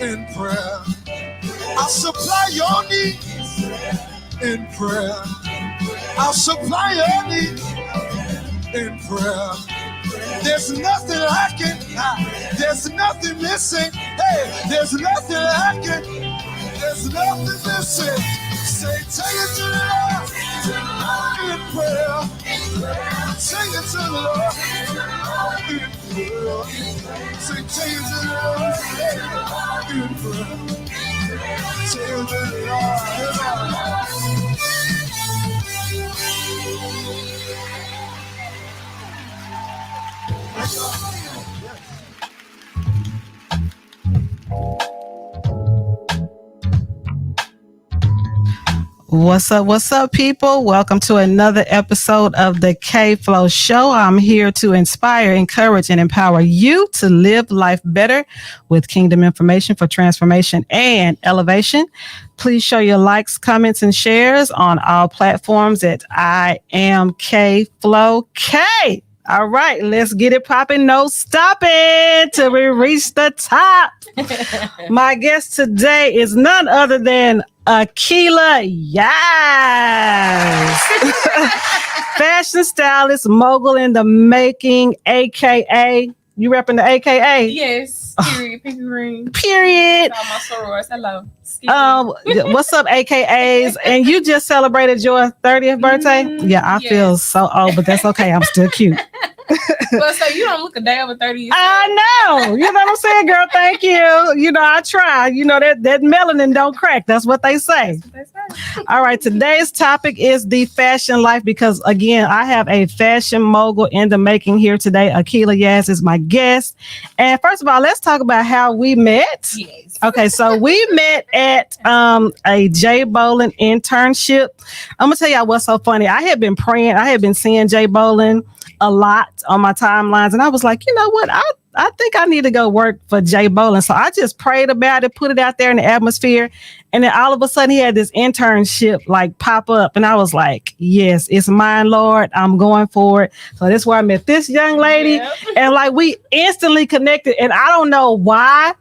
in prayer. I'll supply your needs in prayer. I'll supply your needs in prayer. There's nothing lacking. There's nothing missing. Hey, there's nothing lacking. There's nothing missing. Say, take it to the Lord in prayer. Take it to the Lord in prayer. Say, take it to the Lord in prayer. Take it to the Lord. What's up, people? Welcome to another episode of the KFLO show. I'm here to inspire, encourage, and empower you to live life better with kingdom information for transformation and elevation. Please show your likes, comments, and shares on all platforms at I am KFLO K. All right, let's get it popping. No stopping till we reach the top. My guest today is none other than Akilay, Yass. Fashion stylist, mogul in the making, aka, you repping the AKA? Yes, period, pinky ring. Period. All my sorors, hello. What's up, AKAs? And you just celebrated your 30th birthday? Yeah, I feel so old, but that's okay. I'm still cute. Well, so you don't look a day over 30 yourself. I know. You know what I'm saying, girl? Thank you. You know, I try. You know, that melanin don't crack. That's what they say. All right. Today's topic is the fashion life because, again, I have a fashion mogul in the making here today. Akilay Yass is my guest. And first of all, let's talk about how we met. Yes. Okay. So we met at a J Bolin internship. I'm going to tell y'all what's so funny. I had been praying. I had been seeing J Bolin a lot on my timelines. And I was like, you know what? I think I need to go work for J Bolin. So I just prayed about it, put it out there in the atmosphere. And then all of a sudden he had this internship like pop up. And I was like, yes, it's mine, Lord. I'm going for it. So that's where I met this young lady. Yep. And like we instantly connected. And I don't know why.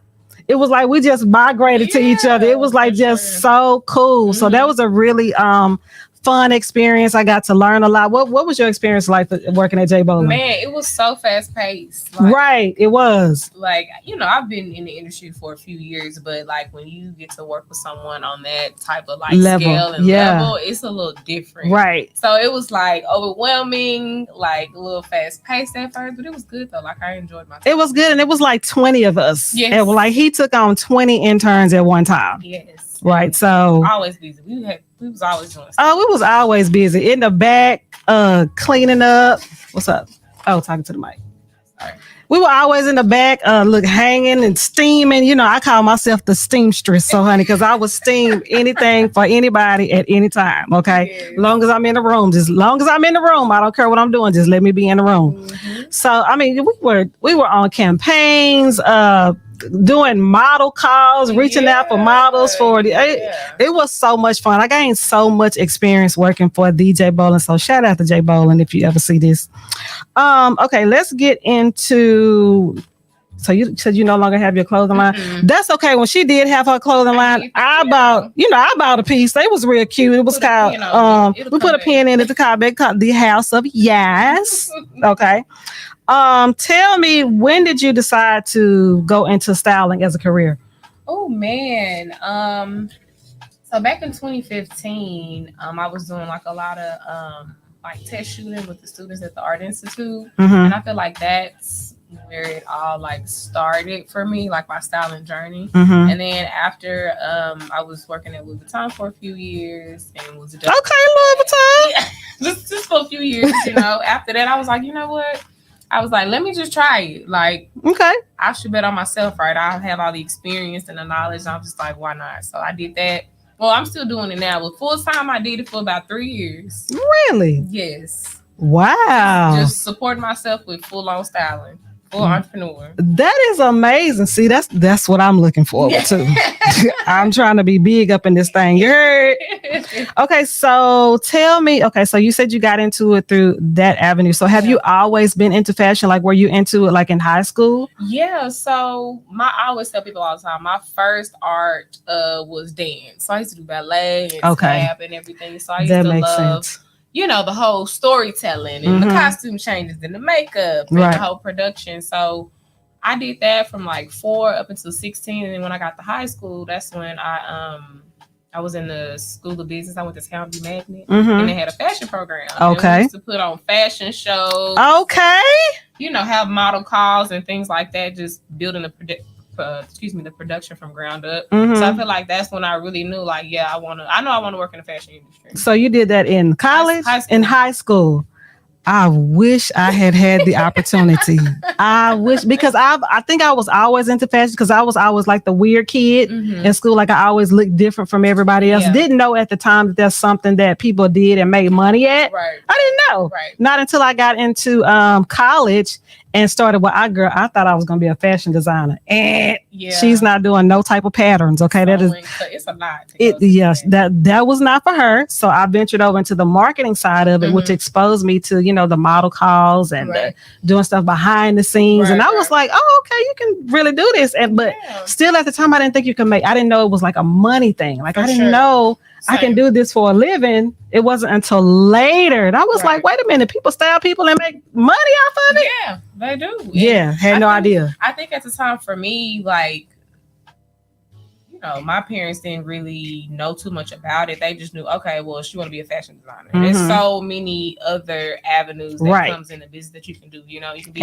It was like we just migrated to each other. It was like just so cool. Mm-hmm. So that was a really fun experience. I got to learn a lot. What was your experience like working at J Bolin? Man, it was so fast paced. Right, it was. Like, you know, I've been in the industry for a few years, but like when you get to work with someone on that type of like scale and level, it's a little different. Right. So it was like overwhelming, like a little fast paced at first, but it was good though. Like I enjoyed my time. It was good, and it was like 20 of us. Yes. And like he took on 20 interns at one time. Yes. Right. So always busy. We was always doing stuff. Oh, we was always busy in the back, cleaning up. What's up? Oh, talking to the mic. Sorry. We were always in the back, hanging and steaming. You know, I call myself the steamstress, so honey, because I would steam anything for anybody at any time. Okay, yes. Long as I'm in the room, I don't care what I'm doing. Just let me be in the room. Mm-hmm. So, I mean, we were on campaigns, doing model calls, reaching out for models for it was so much fun. I gained so much experience working for DJ Bolin. So shout out to J Bolin if you ever see this. Okay, let's get into. So you said you no longer have your clothing line. Mm-hmm. That's okay. When she did have her clothing line, I bought a piece. They was real cute. It was called we put a pin in it to call it the House of Yass. Okay. Tell me, when did you decide to go into styling as a career? Oh man. So back in 2015, I was doing like a lot of like test shooting with the students at the Art Institute. Mm-hmm. And I feel like that's where it all like started for me, like my styling journey. Mm-hmm. And then after I was working at Louis Vuitton for a few years and was okay, Louis Vuitton. Yeah, just for a few years, you know. After that, I was like, you know what? I was like, let me just try it. Like, okay, I should bet on myself, right? I have all the experience and the knowledge. And I'm just like, why not? So I did that. Well, I'm still doing it now. But full time, I did it for about 3 years. Really? Yes. Wow. Just support myself with full on styling Full entrepreneur. That is amazing. See, that's what I'm looking forward to. I'm trying to be big up in this thing. You heard? Okay, so tell me. Okay, so you said you got into it through that avenue. So have you always been into fashion? Like, were you into it like in high school? Yeah. So I always tell people all the time. My first art was dance. So I used to do ballet and tap and everything. So I used to love. Sense. You know, the whole storytelling and the costume changes and the makeup and the whole production. So I did that from like 4 up until 16. And then when I got to high school, that's when I was in the School of Business. I went to Town View Magnet and they had a fashion program. Okay. And we used to put on fashion shows. Okay. You know, have model calls and things like that, just building the production from ground up. So I feel like that's when I really knew, like, I know I want to work in the fashion industry. So you did that in college? In high school. I wish I had the opportunity. I wish, because I think I was always into fashion because I was always like the weird kid in school. Like I always looked different from everybody else. Didn't know at the time that that's something that people did and made money at. Right. I didn't know. Right. Not until I got into college and started with I thought I was going to be a fashion designer. And she's not doing no type of patterns. Okay. That is, it's a lot. Yes, that was not for her. So I ventured over into the marketing side of it, which exposed me to, the model calls and doing stuff behind the scenes. And I was like, oh, okay, you can really do this. But still at the time, I didn't think you could I didn't know it was like a money thing. Like I didn't know I can do this for a living. It wasn't until later. And I was like, wait a minute, people style people and make money off of it? Yeah, they do. Yeah, had no idea. I think at the time for me, like, my parents didn't really know too much about it. They just knew, okay, well, she want to be a fashion designer. There's so many other avenues that comes in the business that you can do. You can be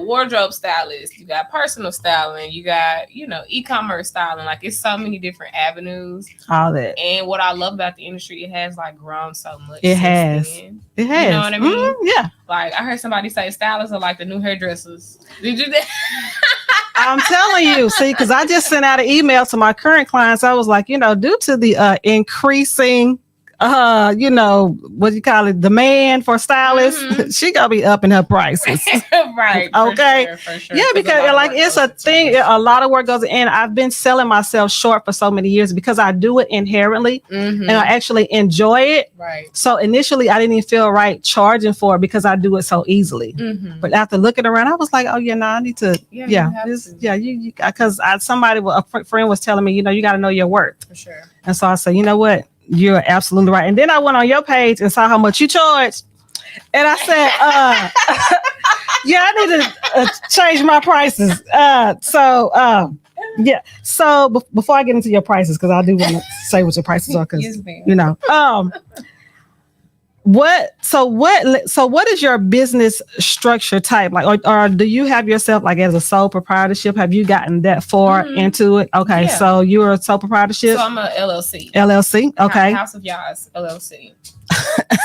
wardrobe stylist. You got personal styling. You got, e-commerce styling. Like it's so many different avenues. All that. And what I love about the industry, it has like grown so much. It has. Then. It has. You know what I mean? Yeah. Like I heard somebody say stylists are like the new hairdressers. Did you? I'm telling you, see, because I just sent out an email to my current clients. I was like, due to the increasing, what do you call it, demand for stylists, she gonna be upping her prices. Right. Okay. For sure. Yeah, because like it's a thing. A lot of work goes in. I've been selling myself short for so many years because I do it inherently and I actually enjoy it. Right. So initially, I didn't even feel right charging for it because I do it so easily. But after looking around, I was like, oh yeah, no, I need to. You because somebody, a friend was telling me, you got to know your worth. For sure. And so I said, you know what? You're absolutely right. And then I went on your page and saw how much you charge. And I said, I need to change my prices. So before I get into your prices, because I do want to say what your prices are, because, what is your business structure type? Like, or do you have yourself like as a sole proprietorship? Have you gotten that far into it? Okay. Yeah. So you're a sole proprietorship? So I'm a LLC. LLC. Okay. House of Yass LLC.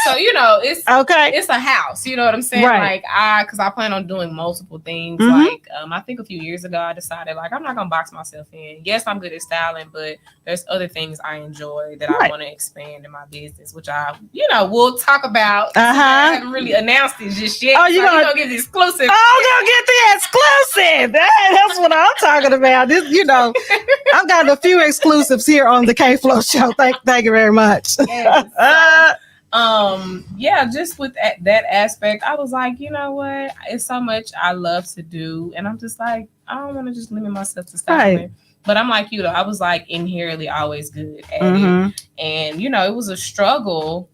So it's it's a house, you know what I'm saying? Right. Like because I plan on doing multiple things. Like I think a few years ago I decided like I'm not gonna box myself in. Yes, I'm good at styling, but there's other things I enjoy that I want to expand in my business, which I we'll talk about. I haven't really announced it just yet. Oh, you're gonna get the exclusive. Oh, gonna get the exclusive. That's what I'm talking about. This, I've got a few exclusives here on the KFLO show. Thank you very much. Yes, just with that aspect, I was like, you know what? It's so much I love to do, and I'm just like, I don't want to just limit myself to styling. Right. But I'm like you, I was like inherently always good at it, and it was a struggle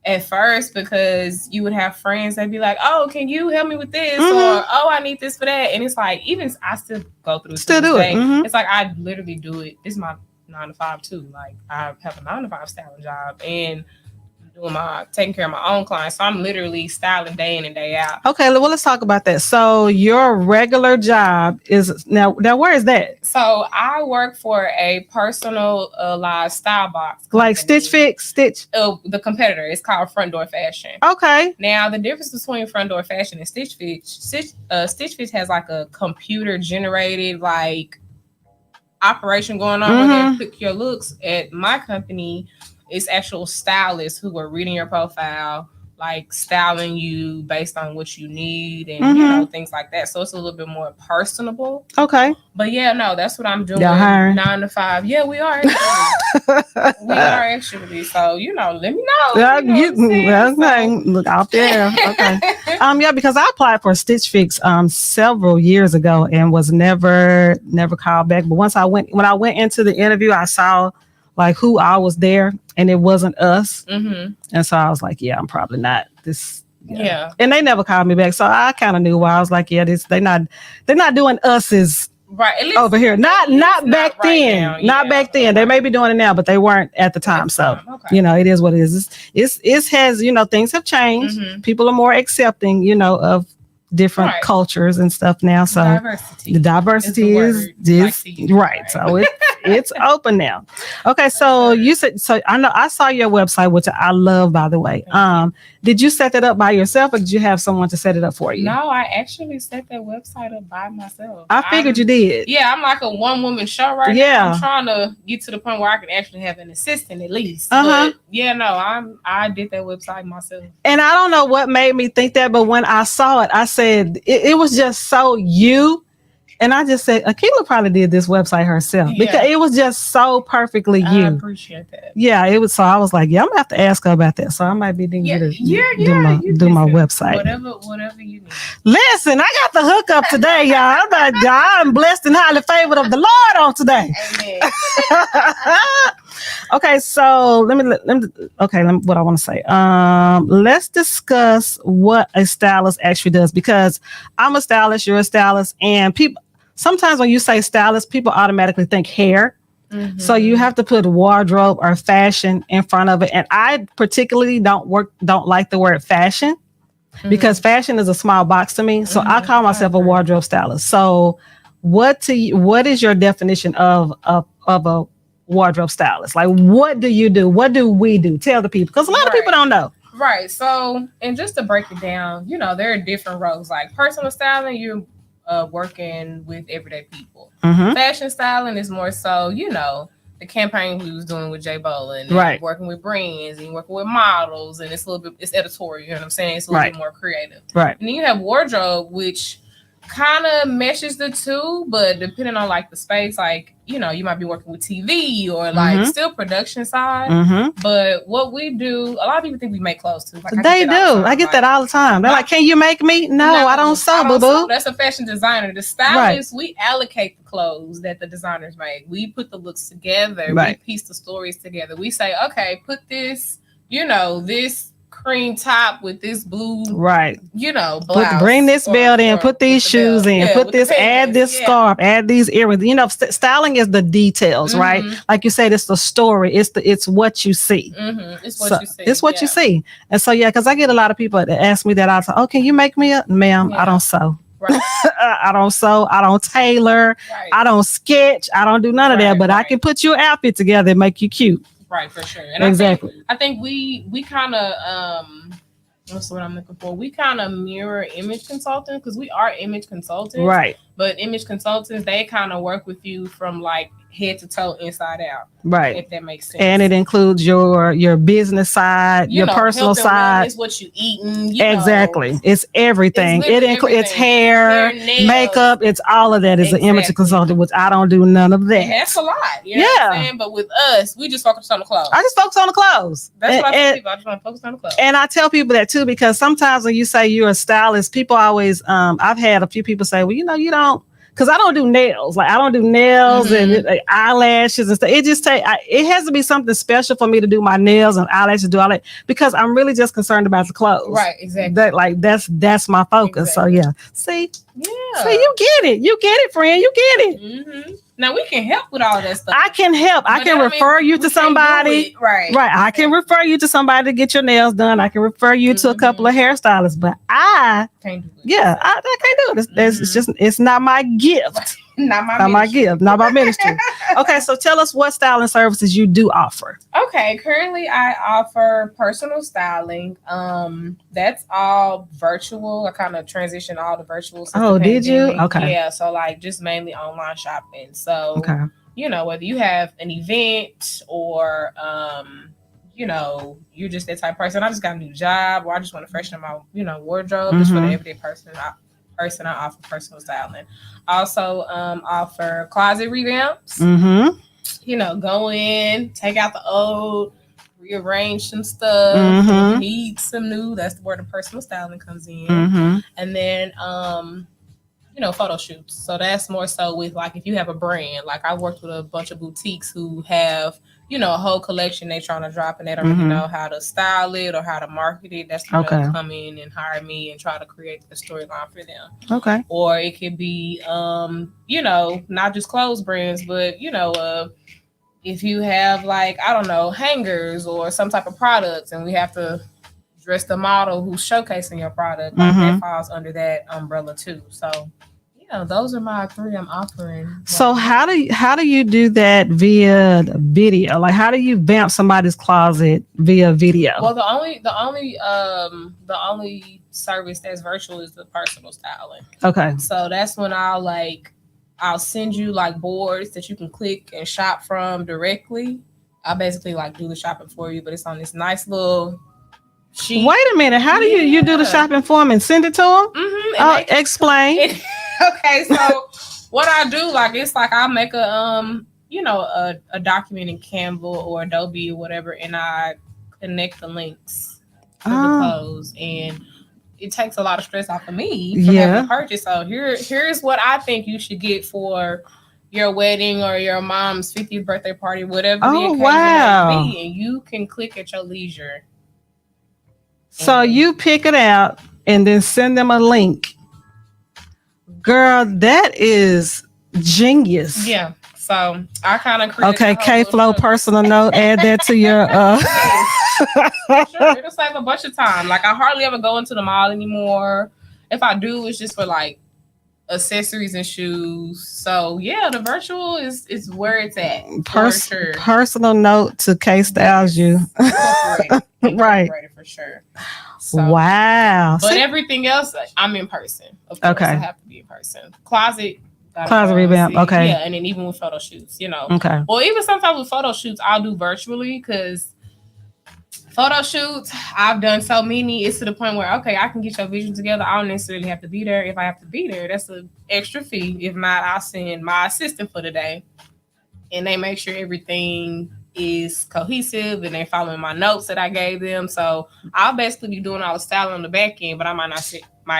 at first because you would have friends that'd be like, oh, can you help me with this? Or, oh, I need this for that. And it's like, even I still go through it. It's like, I literally do it. This is my 9 to 5 too. Like I have a 9 to 5 styling job and doing taking care of my own clients. So I'm literally styling day in and day out. Okay, well, let's talk about that. So your regular job is now where is that? So I work for a personalized style box company. Like Stitch Fix, the competitor. It's called Front Door Fashion. Okay. Now the difference between Front Door Fashion and Stitch Fix, Stitch Fix has like a computer generated like operation going on where they pick your looks. At my company, it's actual stylists who are reading your profile, like styling you based on what you need and you know things like that. So it's a little bit more personable. Okay. But yeah, no, that's what I'm doing. Y'all hiring? 9 to 5. Yeah, we are actually. We are actually. So you know, let me know. Yeah, You know okay. Look out there. Okay. Yeah, because I applied for Stitch Fix several years ago and was never called back. But when I went into the interview, I saw like who I was there, and it wasn't us. And so I was like, yeah, I'm probably not this. Yeah. And they never called me back, so I kind of knew why. I was like, yeah, they're not doing us as right at least over here. Not back then. Right not back then. They may be doing it now, but they weren't at the time. So you know, it is what it is. It has, you know, things have changed. People are more accepting, you know, of different cultures and stuff now. So the diversity is right. So it's open now. Okay, so you said, so I know I saw your website, which I love, by the way. Did you set that up by yourself, or did you have someone to set it up for you? No, I actually set that website up by myself. I figured you did. Yeah, I'm like a one-woman show right now. I'm trying to get to the point where I can actually have an assistant at least. But yeah, no, I did that website myself. And I don't know what made me think that, but when I saw it, I said it was just so you. And I just said, Akilay probably did this website herself because it was just so perfectly you. I appreciate that. Yeah, it was. So I was like, yeah, I'm gonna have to ask her about that. So I might be needing to do my website. Whatever you need. Listen, I got the hookup today, y'all. I'm blessed and highly favored of the Lord on today. Amen. Okay, so what I want to say. Let's discuss what a stylist actually does, because I'm a stylist, you're a stylist, and sometimes when you say stylist, people automatically think hair. So you have to put wardrobe or fashion in front of it. And I particularly don't like the word fashion because fashion is a small box to me. So I call myself a wardrobe stylist. So what is your definition of a wardrobe stylist? Like, what do you do? What do we do? Tell the people, because a lot of people don't know. Right. So, and just to break it down, you know, there are different roles. Like personal styling, you're working with everyday people. Fashion styling is more so, you know, the campaign we was doing with Jay Bolin, and working with brands and working with models, and it's a little bit, it's editorial, you know what I'm saying? It's a little bit more creative. Right. And then you have wardrobe, which kind of meshes the two, but depending on like the space, like, you know, you might be working with TV or like still production side. But what we do, a lot of people think we make clothes too. Like, they do. I get that all the time. They're like, "Can you make me?" No, I don't sew, boo boo. That's a fashion designer. The stylist, we allocate the clothes that the designers make. We put the looks together. We piece the stories together. We say, okay, put this, you know, this cream top with this blue, you know, blouse. Bring this belt in, put these shoes in, put this, add this scarf, add these earrings. You know, styling is the details, right? Like you said, it's the story. It's what you see. It's what you see. It's what you see. And so, because I get a lot of people that ask me that. I say, "Oh, can you make me a?" Ma'am, I don't sew. I don't sew. I don't tailor. I don't sketch. I don't do none of that. But I can put your outfit together and make you cute. Right, for sure. And exactly. I think we kind of what's what I'm looking for? We kind of mirror image consultants, because we are image consultants. Right. But image consultants, they kind of work with you from like head to toe, inside out. Right. If that makes sense. And it includes your business side, your personal side. It's what you eating. Exactly. It's everything. It includes it's hair, makeup. It's all of that is an image consultant, which I don't do none of that. And that's a lot. You know what I'm saying? But with us, we just focus on the clothes. I just focus on the clothes. That's what I tell people. I just want to focus on the clothes. And I tell people that too, because sometimes when you say you're a stylist, people always, I've had a few people say, well, you know, you don't, because I don't do nails. Like, I don't do nails and eyelashes and stuff. It just it has to be something special for me to do my nails and eyelashes, do all that, because I'm really just concerned about the clothes. Right, exactly. That's my focus. Exactly. So see, you get it. You get it, friend. You get it. Now we can help with all that stuff. I can help. I can refer you to somebody. Right. I can refer you to somebody to get your nails done. I can refer you to a couple of hairstylists, but I can't do it. I can't do it. It's just, it's not my gift. Not my gift. Not my ministry. Okay, so tell us what styling services you do offer. Okay, currently I offer personal styling. That's all virtual. I kind of transitioned all the virtual. Oh, did you? Okay. Yeah, so like just mainly online shopping. So you know, whether you have an event or you know, you're just that type of person. I just got a new job, or I just want to freshen my, you know, wardrobe. Just for the everyday person. I offer personal styling. I also offer closet revamps. You know, go in, take out the old, rearrange some stuff. If you need some new, that's where the personal styling comes in. And then you know, photo shoots. So that's more so with like if you have a brand. Like I worked with a bunch of boutiques who have, you know, a whole collection they trying to drop and they don't really know how to style it or how to market it. That's when they'll come in and hire me and try to create the storyline for them. Okay. Or it could be you know, not just clothes brands, but you know, if you have like, I don't know, hangers or some type of products and we have to dress the model who's showcasing your product, like that falls under that umbrella too. So yeah, those are my 3 I'm offering. So how do you do that via video? Like how do you vamp somebody's closet via video? Well, the only service that's virtual is the personal styling. Okay. So that's when I'll send you like boards that you can click and shop from directly. I basically like do the shopping for you, but it's on this nice little sheet. Wait a minute. How do you do the shopping for them and send it to them? Explain. Okay, so what I do, like, it's like I'll make a you know, a document in Canva or Adobe or whatever, and I connect the links to the clothes, and it takes a lot of stress off of me from having to purchase. So here's what I think you should get for your wedding or your mom's 50th birthday party, whatever the occasion may be, and you can click at your leisure. So you pick it out and then send them a link. Girl, that is genius. Yeah. So I kind of created. Okay, KFLO personal note. Add that to your. Sure, it'll save a bunch of time. Like I hardly ever go into the mall anymore. If I do, it's just for like accessories and shoes. So yeah, the virtual is where it's at. For sure. Personal note to K Styles you. Right. For sure. So, wow. But everything else, I'm in person. Of course, I have to be in person. Closet revamp. Okay. Yeah, and then even with photo shoots, you know. Okay. Or even sometimes with photo shoots, I'll do virtually because photo shoots, I've done so many. It's to the point where, okay, I can get your vision together. I don't necessarily have to be there. If I have to be there, that's an extra fee. If not, I'll send my assistant for the day. And they make sure everything is cohesive and they're following my notes that I gave them. So I'll basically be doing all the styling on the back end, but I might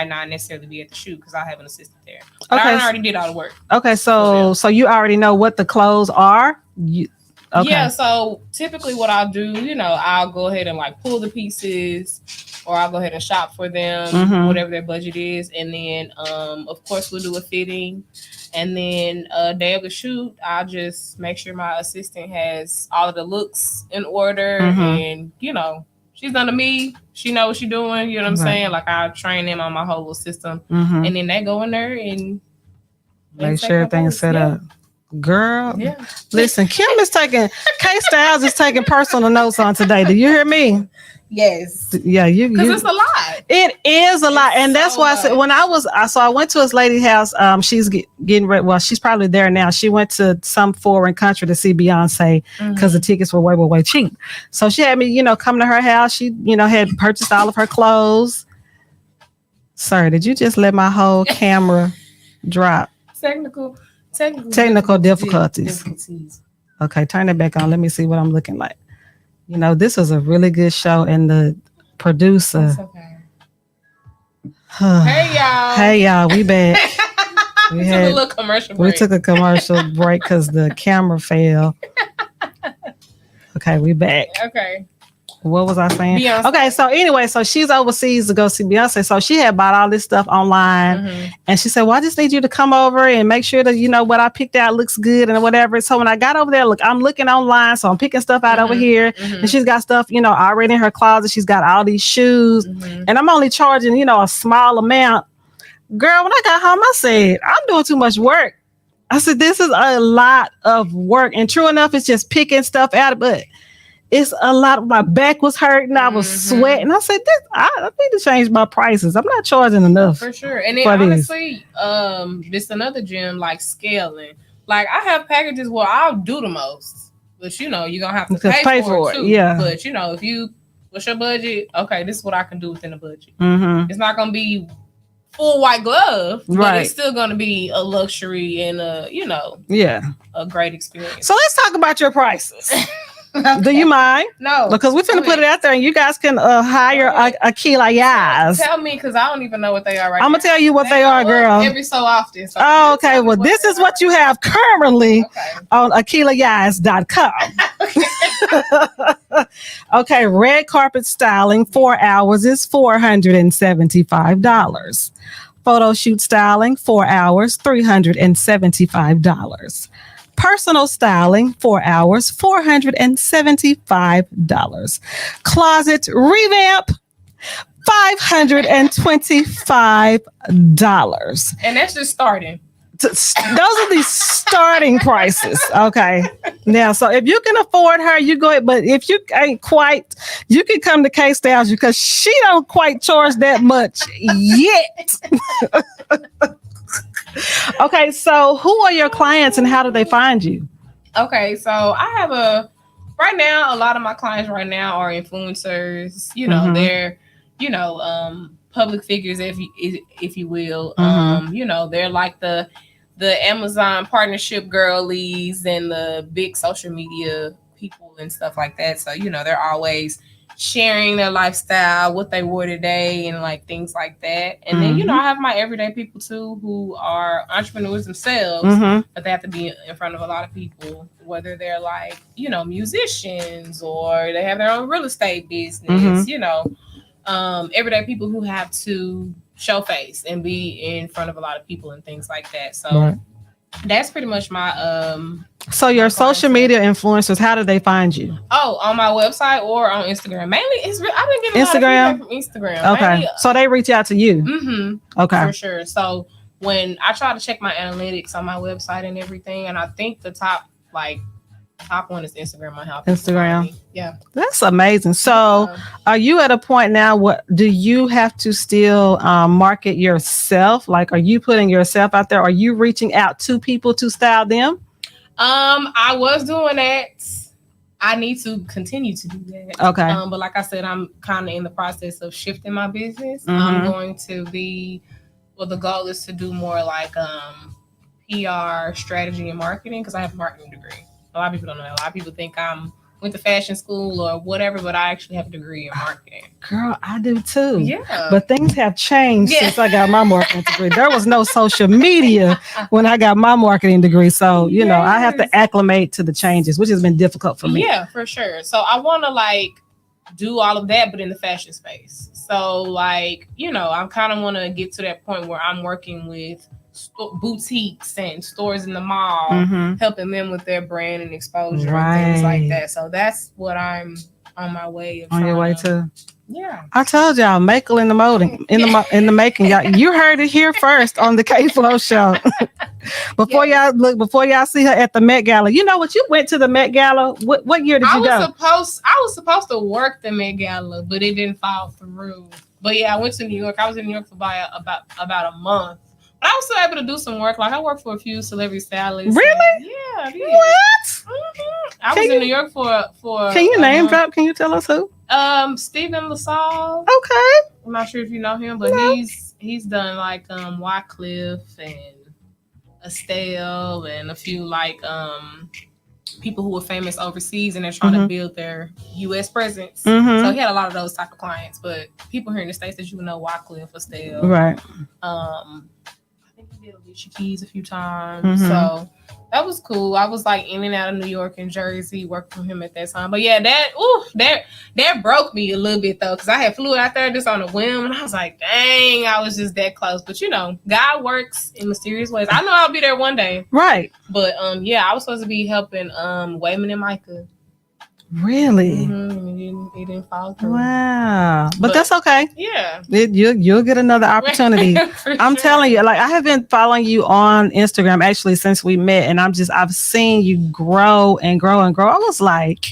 not necessarily be at the shoot because I have an assistant there. But I already did all the work. Okay, so you already know what the clothes are? Okay. Yeah, so typically what I'll do, you know, I'll go ahead and like pull the pieces or I'll go ahead and shop for them, whatever their budget is. And then, of course, we'll do a fitting. And then a day of the shoot, I'll just make sure my assistant has all of the looks in order. And, you know, she's under me. She knows what she's doing. You know what I'm saying? Like I train them on my whole little system. And then they go in there and make sure everything's set up. Girl, listen, Kim is taking K Styles is taking personal notes on today. Do you hear me? Yes. Yeah, because it's a lot. It is a lot, and that's why I said when I went to this lady's house. She's getting ready. Well, she's probably there now. She went to some foreign country to see Beyonce because the tickets were way cheap. So she had me, you know, come to her house. She, you know, had purchased all of her clothes. Sir, did you just let my whole camera drop? Technical difficulties. Okay, turn it back on. Let me see what I'm looking like. You know, this was a really good show, and the producer. It's okay. Hey y'all, we back. We took a little commercial break. We took a commercial break because the camera fell. Okay, we back. Okay. What was I saying? Beyonce. Okay, so anyway, so she's overseas to go see Beyonce. So she had bought all this stuff online. And she said, well, I just need you to come over and make sure that, you know, what I picked out looks good and whatever. So when I got over there, look, I'm looking online. So I'm picking stuff out over here. And she's got stuff, you know, already in her closet. She's got all these shoes. And I'm only charging, you know, a small amount. Girl, when I got home, I said, I'm doing too much work. I said, this is a lot of work. And true enough, it's just picking stuff out. But it's a lot. My back was hurting. I was sweating. I said, I need to change my prices. I'm not charging enough. For sure. And then honestly, this another gym, like scaling. Like I have packages where I'll do the most but you're gonna have to pay for it too. Yeah. But what's your budget? Okay, this is what I can do within the budget. Mm-hmm. It's not gonna be full white glove, but right. it's still gonna be a luxury and a great experience. So let's talk about your prices. Okay. Do you mind? No, because we're finna put it out there, and you guys can hire Akilay Yass. Tell me, because I don't even know what they are right now. I'm gonna tell you what they are, girl. Every so often. So okay. Well, this is what you have currently on akilayyas.com. Okay, red carpet styling 4 hours is $475. Photo shoot styling 4 hours, $375. Personal styling 4 hours, $475. Closet revamp, $525. And that's just starting. Those are the starting prices. Okay. Now, so if you can afford her, you go ahead. But if you ain't quite, you can come to K Styles because she don't quite charge that much yet. Okay, so who are your clients and how do they find you? Okay, so I have a lot of my clients right now are influencers. They're public figures, if you will. They're like the Amazon partnership girlies and the big social media people and stuff like that. So they're always sharing their lifestyle, what they wore today, and like things like that. And then I have my everyday people too, who are entrepreneurs themselves, but they have to be in front of a lot of people, whether they're like musicians or they have their own real estate business. Everyday people who have to show face and be in front of a lot of people and things like that. So that's pretty much my So your social media influencers, how do they find you? Oh, on my website or on Instagram. Mainly, I've been getting Instagram. A lot of feedback from Instagram. Okay, mainly, so they reach out to you. Okay, for sure. So when I try to check my analytics on my website and everything, and I think the top one is Instagram. Instagram. Yeah, that's amazing. So, are you at a point now? What do you have to still market yourself? Like, are you putting yourself out there? Are you reaching out to people to style them? I was doing that. I need to continue to do that. Okay. But like I said, I'm kind of in the process of shifting my business. I'm going to be. Well, the goal is to do more like PR, strategy, and marketing because I have a marketing degree. A lot of people don't know that. A lot of people think I went to fashion school or whatever, but I actually have a degree in marketing. Girl, I do too. Yeah. But things have changed since I got my marketing degree. There was no social media when I got my marketing degree. So, I have to acclimate to the changes, which has been difficult for me. Yeah, for sure. So I want to do all of that, but in the fashion space. So I kind of want to get to that point where I'm working with boutiques and stores in the mall, helping them with their brand and exposure and things like that. So that's what I'm on my way of. On your way to? Yeah. I told y'all, Makel in the molding, in the making. Y'all, you heard it here first on the KFLO show. Before y'all see her at the Met Gala. You know what? You went to the Met Gala. What year did you go? I was supposed to work the Met Gala, but it didn't fall through. But yeah, I went to New York. I was in New York for about a month. I was still able to do some work. Like I worked for a few celebrity stylists. Really? Yeah. What? I was in New York for. Can you name drop? Can you tell us who? Stephen LaSalle. Okay. I'm not sure if you know him, but he's done Wycliffe and Estelle and a few people who were famous overseas and they're trying to build their U.S. presence. So he had a lot of those type of clients. But people here in the States that you would know, Wycliffe, Estelle, right? I think he did Alicia Keys a few times. So that was cool. I was in and out of New York and Jersey working with him at that time. But yeah, that broke me a little bit though, because I had flew out there just on a whim and I was like, dang, I was just that close. But God works in mysterious ways. I know I'll be there one day. Right. But I was supposed to be helping Wayman and Micah. Really? It didn't fall through. Wow. But that's okay. Yeah. You'll get another opportunity. I'm telling you, I have been following you on Instagram actually since we met, and I've seen you grow and grow and grow. I was like,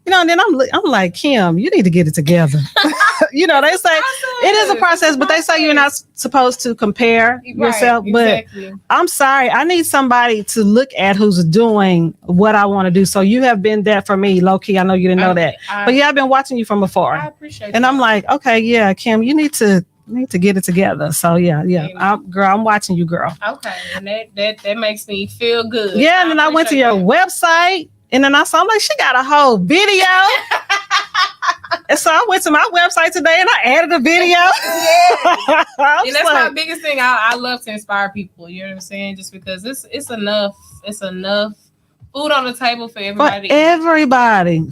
and then I'm like, Kim, you need to get it together. You know, they say it is a process, but they say you're not supposed to compare yourself. Exactly. But I'm sorry, I need somebody to look at who's doing what I want to do. So you have been that for me, low key. I know you didn't know that, but yeah, I've been watching you from afar. I appreciate and that. I'm like, okay, yeah, Kim, you need to get it together. So yeah. I'm watching you, girl. Okay, and that makes me feel good. Yeah, and then I went to your website, and then I'm like, she got a whole video. And so I went to my website today and I added a video. And that's my biggest thing. I love to inspire people. You know what I'm saying? Just because it's enough food on the table for everybody.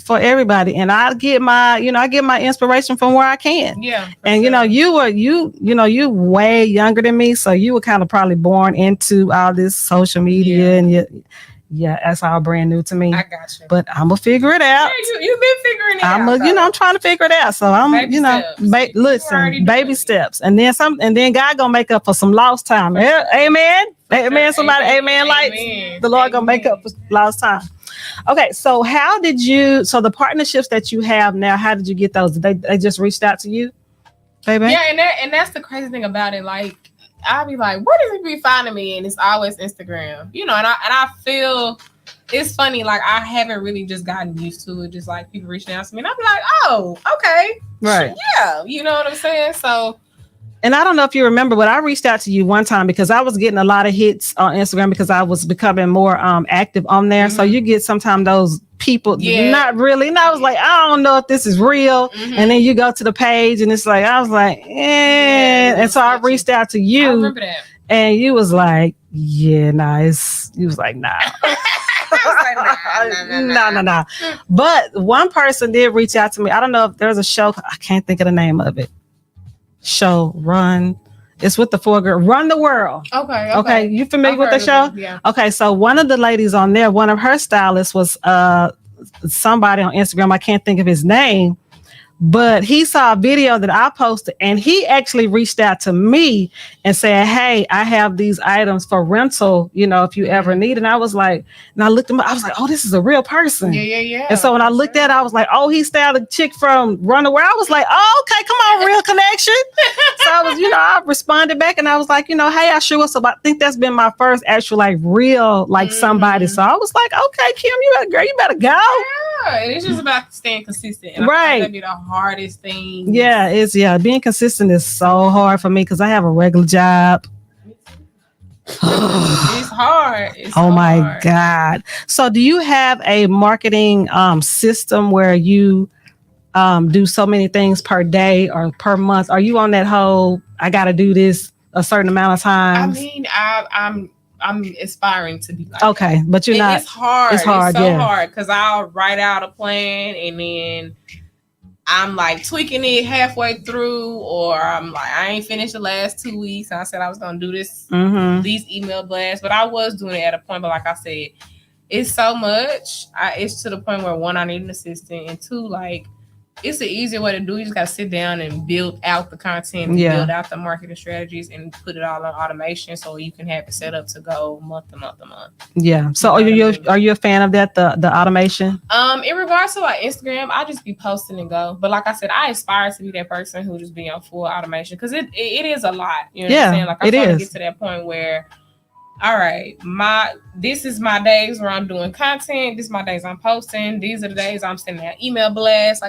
For everybody. And I get my inspiration from where I can. Yeah. And sure. you way younger than me, so you were kind of probably born into all this social media and that's all brand new to me. I got you. But I'm gonna figure it out. Yeah, you've been figuring it out. I'm trying to figure it out. So I'm, baby steps. And then God gonna make up for some lost time. Amen. Amen. Somebody, amen. Like the Lord gonna make up for lost time. Okay, so the partnerships that you have now, how did you get those? Did they just reached out to you, baby? Yeah, and that's the crazy thing about it. Like, I'll be like, where does he be finding me? And it's always Instagram, and I feel it's funny. Like, I haven't really just gotten used to it. Just like people reaching out to me, and I'm like, oh, okay, right, yeah, you know what I'm saying? So, and I don't know if you remember, but I reached out to you one time because I was getting a lot of hits on Instagram because I was becoming more active on there. Mm-hmm. So you get sometimes those people, not really. And I was like, I don't know if this is real. Mm-hmm. And then you go to the page and it's like, I was like, and so I reached out to you. I remember that. And you was like, yeah, nice. You was like, nah. No. But one person did reach out to me. I don't know if there's a show. I can't think of the name of it. It's with the 4 girls. Run the World. Okay. You familiar with the show? Yeah. Okay, so one of the ladies on there, one of her stylists was somebody on Instagram. I can't think of his name, but he saw a video that I posted and he actually reached out to me and said, hey, I have these items for rental, if you ever need. And I was like, and I looked him up, I was like, oh, this is a real person. Yeah. And so when I looked at it, I was like, oh, he styled a chick from Run the World. I was like, oh, okay, come on, real connection. So I was, I responded back and I was like, hey, I sure was. So I think that's been my first actual real somebody. So I was like, okay, Kim, you better go. Yeah, and it's just about staying consistent. And I think that'd be the hardest thing. Yeah, being consistent is so hard for me because I have a regular job. It's hard. My God. So do you have a marketing system where you do so many things per day or per month? Are you on that whole, I got to do this a certain amount of times? I mean, I'm aspiring to be like okay, that. But you're not. It's hard. It's hard. It's so hard because I'll write out a plan and then I'm like tweaking it halfway through, or I'm like, I ain't finished the last 2 weeks. And I said I was gonna do this, these email blasts, but I was doing it at a point. But like I said, it's so much. It's to the point where 1, I need an assistant, and 2, it's an easier way to do it. You just gotta sit down and build out the content, and build out the marketing strategies, and put it all on automation so you can have it set up to go month to month to month. Yeah. So are you a fan of that? The automation? In regards to Instagram, I just be posting and go. But like I said, I aspire to be that person who just be on full automation because it is a lot. You know what I'm saying? I'm trying to get to that point where, all right, this is my days where I'm doing content. This is my days I'm posting. These are the days I'm sending out email blasts.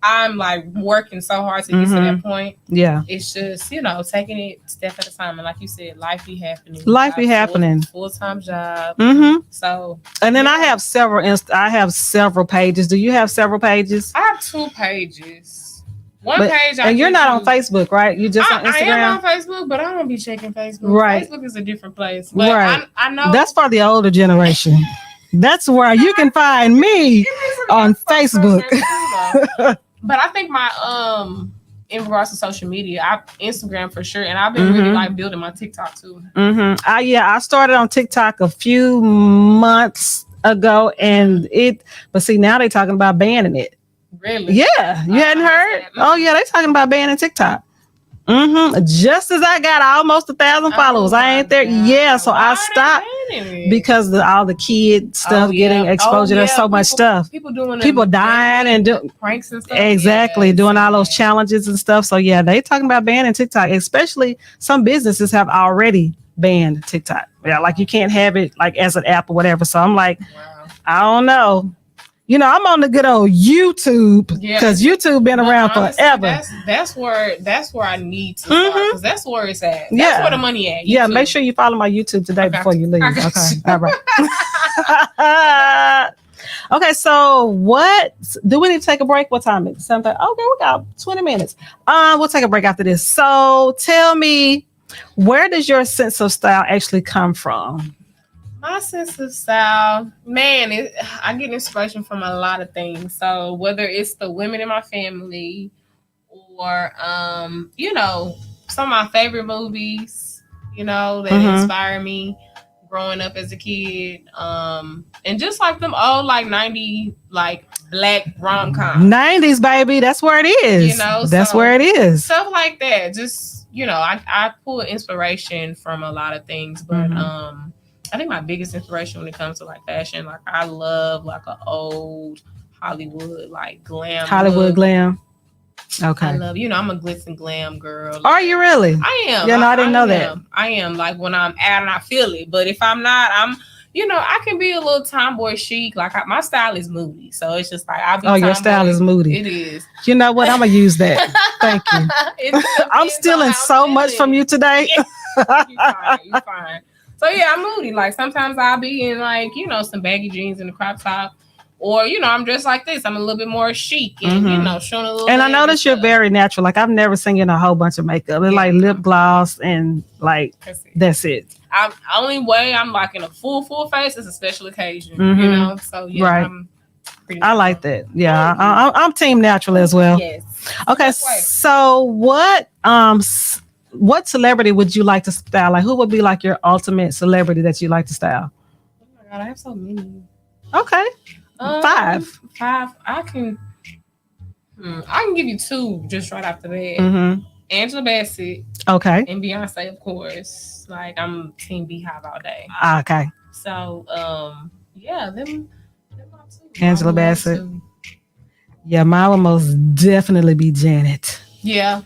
I'm working so hard to get to that point. Yeah. It's just, taking it step at a time. And like you said, life be happening. Full-time job. So. And then I have several pages. Do you have several pages? I have 2 pages. Page, and you're not on Facebook, right? You just on Instagram. I am on Facebook, but I don't be checking Facebook. Right. Facebook is a different place. But I know that's for the older generation. That's where you can find me on Facebook. But I think my in regards to social media, Instagram for sure, and I've been really building my TikTok too. I started on TikTok a few months ago, but see now they're talking about banning it. Really? Yeah. You hadn't heard? Oh, yeah. They're talking about banning TikTok. Just as I got almost 1,000 followers, I ain't there. God. Yeah, so I stopped because all the kid stuff getting exposure. There's so much stuff. People dying and doing pranks and stuff. Exactly, doing all those challenges and stuff. So yeah, they talking about banning TikTok. Especially some businesses have already banned TikTok. Yeah, like you can't have it like as an app or whatever. So I'm like, I don't know. You know, I'm on the good old YouTube because YouTube been around forever. That's where I need to start because that's where it's at. That's where the money at. YouTube. Yeah, make sure you follow my YouTube today before you leave. Okay, all right. Okay, so what do we need to take a break? What time is it? Something? Okay, we got 20 minutes. We'll take a break after this. So tell me, where does your sense of style actually come from? My sense of style, man, I get inspiration from a lot of things. So whether it's the women in my family or, you know, some of my favorite movies, you know, that inspire me growing up as a kid. And just like them old, like 90, like black rom-com. 90s, baby. That's where it is. You know, that's where it is. Stuff like that. Just, you know, I pull inspiration from a lot of things, but, I think my biggest inspiration when it comes to like fashion, like I love like an old Hollywood like glam. Hollywood glam. Okay. I love, you know, I'm a glitz and glam girl. Like, are you really? I am. Yeah, no, I didn't know that. I am like when I'm out and I feel it. But if I'm not, I'm, you know, I can be a little tomboy chic. Like my style is moody. So it's just like I'll be your style is moody. It is. You know what? I'm gonna use that. Thank you. I'm stealing so much from you today. You're fine. So yeah, I'm moody. Like sometimes I'll be in like, you know, some baggy jeans and a crop top. Or, you know, I'm dressed like this. I'm a little bit more chic and, you know, showing a little And I notice you're very natural. Like I've never seen you in a whole bunch of makeup. It's like lip gloss and like that's it. Only way I'm like in a full face is a special occasion, you know? So yeah, right. I like that. Yeah, I'm team natural as well. Yes. Okay, so what celebrity would you like to style? Like, who would be like your ultimate celebrity that you like to style? Oh my God, I have so many. Okay, 5. I can give you 2 just right off the bat. Angela Bassett. Okay. And Beyonce, of course. Like I'm Team Beehive all day. Okay. So yeah, them are 2. Angela Bassett. Yeah, mine would most definitely be Janet. Yeah.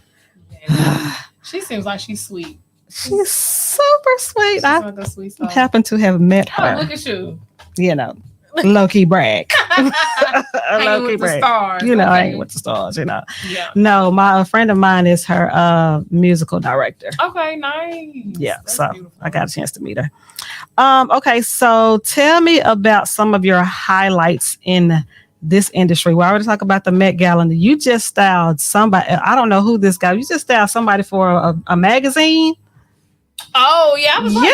She seems like she's sweet. She's super sweet. She's like a sweet soul. Happen to have met her. Oh, look at you. You know, low-key brag. Low-key brag. Stars. You know, I ain't with the stars, you know. Yeah. No, a friend of mine is her musical director. Okay, nice. Yeah, that's so beautiful. I got a chance to meet her. Okay, so tell me about some of your highlights in this industry. We already talked about the Met Gala. You just styled somebody. I don't know who this guy. You just styled somebody for a magazine. Oh yeah, I was like,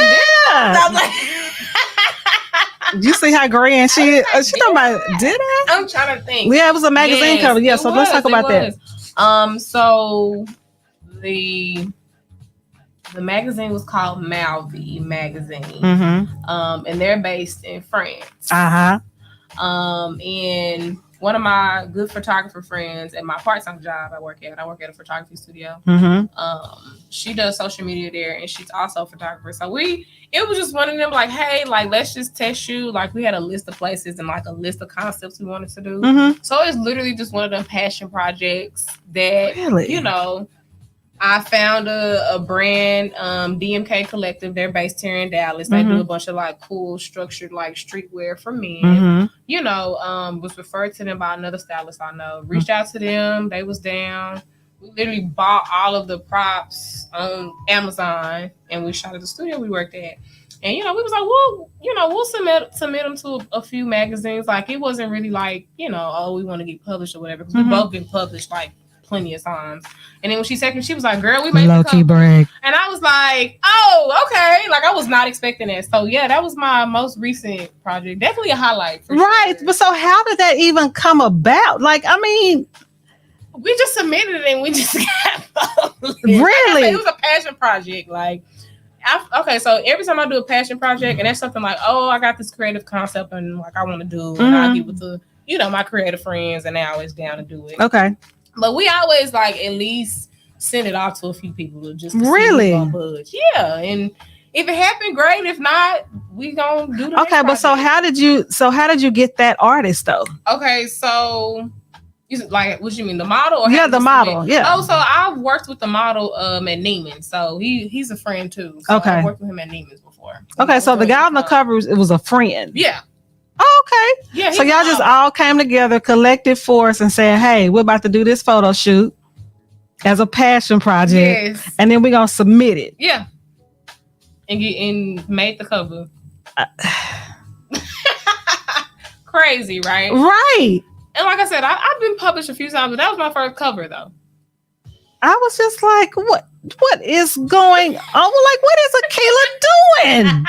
yeah. You see how grand she is? She talking about, did I? I'm trying to think. Yeah, it was a magazine cover. Yeah, so let's talk about that. So the magazine was called Malvi Magazine. And they're based in France. And one of my good photographer friends at my part-time job I work at a photography studio. She does social media there and she's also a photographer. So it was just one of them like, hey, like let's just test shoot. Like we had a list of places and like a list of concepts we wanted to do. So it's literally just one of them passion projects that you know, I found a brand, DMK Collective. They're based here in Dallas. They do a bunch of like cool structured like streetwear for men. You know, was referred to them by another stylist I know. Reached out to them. They was down. We literally bought all of the props on Amazon and we shot at the studio we worked at. And, you know, we was like, well, you know, we'll submit them to a few magazines. Like it wasn't really like, you know, oh, we want to get published or whatever. Because we both been published like plenty of times. And then when she said me, she was like, girl, we made low-key brag. And I was like, oh, okay. Like I was not expecting that. So yeah, that was my most recent project. Definitely a highlight. Right. Sure. But so how did that even come about? Like, I mean, we just submitted it and we just got published. Really? It was a passion project. Like, okay, so every time I do a passion project and that's something like, oh, I got this creative concept and like I want to do, and I get with the, you know, my creative friends and they're always down to do it. Okay. But we always like at least send it off to a few people to just really see who's gonna budge. Yeah, and if it happened, great. If not, we gonna do the okay. But so how did you get that artist though? Okay, so like what you mean, the model? Or the model. Yeah. Oh, so I've worked with the model at Neiman's, so he's a friend too. So okay. I've worked with him at Neiman's before. Okay, so the guy on the cover, it was a friend. Yeah. Oh, okay. Yeah. So y'all just all came together, collected force, and said, "Hey, we're about to do this photo shoot as a passion project, and then we're gonna submit it." Yeah. And made the cover. Crazy, right? Right. And like I said, I've been published a few times, but that was my first cover, though. I was just like, what is going on? Like, what is Akilay doing?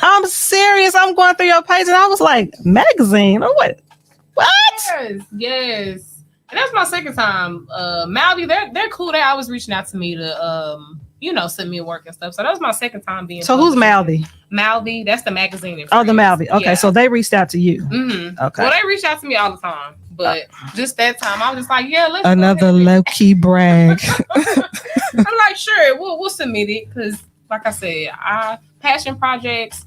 I'm serious. I'm going through your page, and I was like, magazine or what? What? Yes. And that's my second time. Maldy, they're cool. They always reaching out to me to send me work and stuff. So that was my second time being. So who's Maldy? Maldy, that's the magazine. Oh, the Maldy. Okay, yeah. So they reached out to you. Mm-hmm. Okay. Well, they reached out to me all the time, but just that time, I was just like, yeah, let's. Another low key brag. I'm like, sure, we'll submit it because, like I said, passion projects,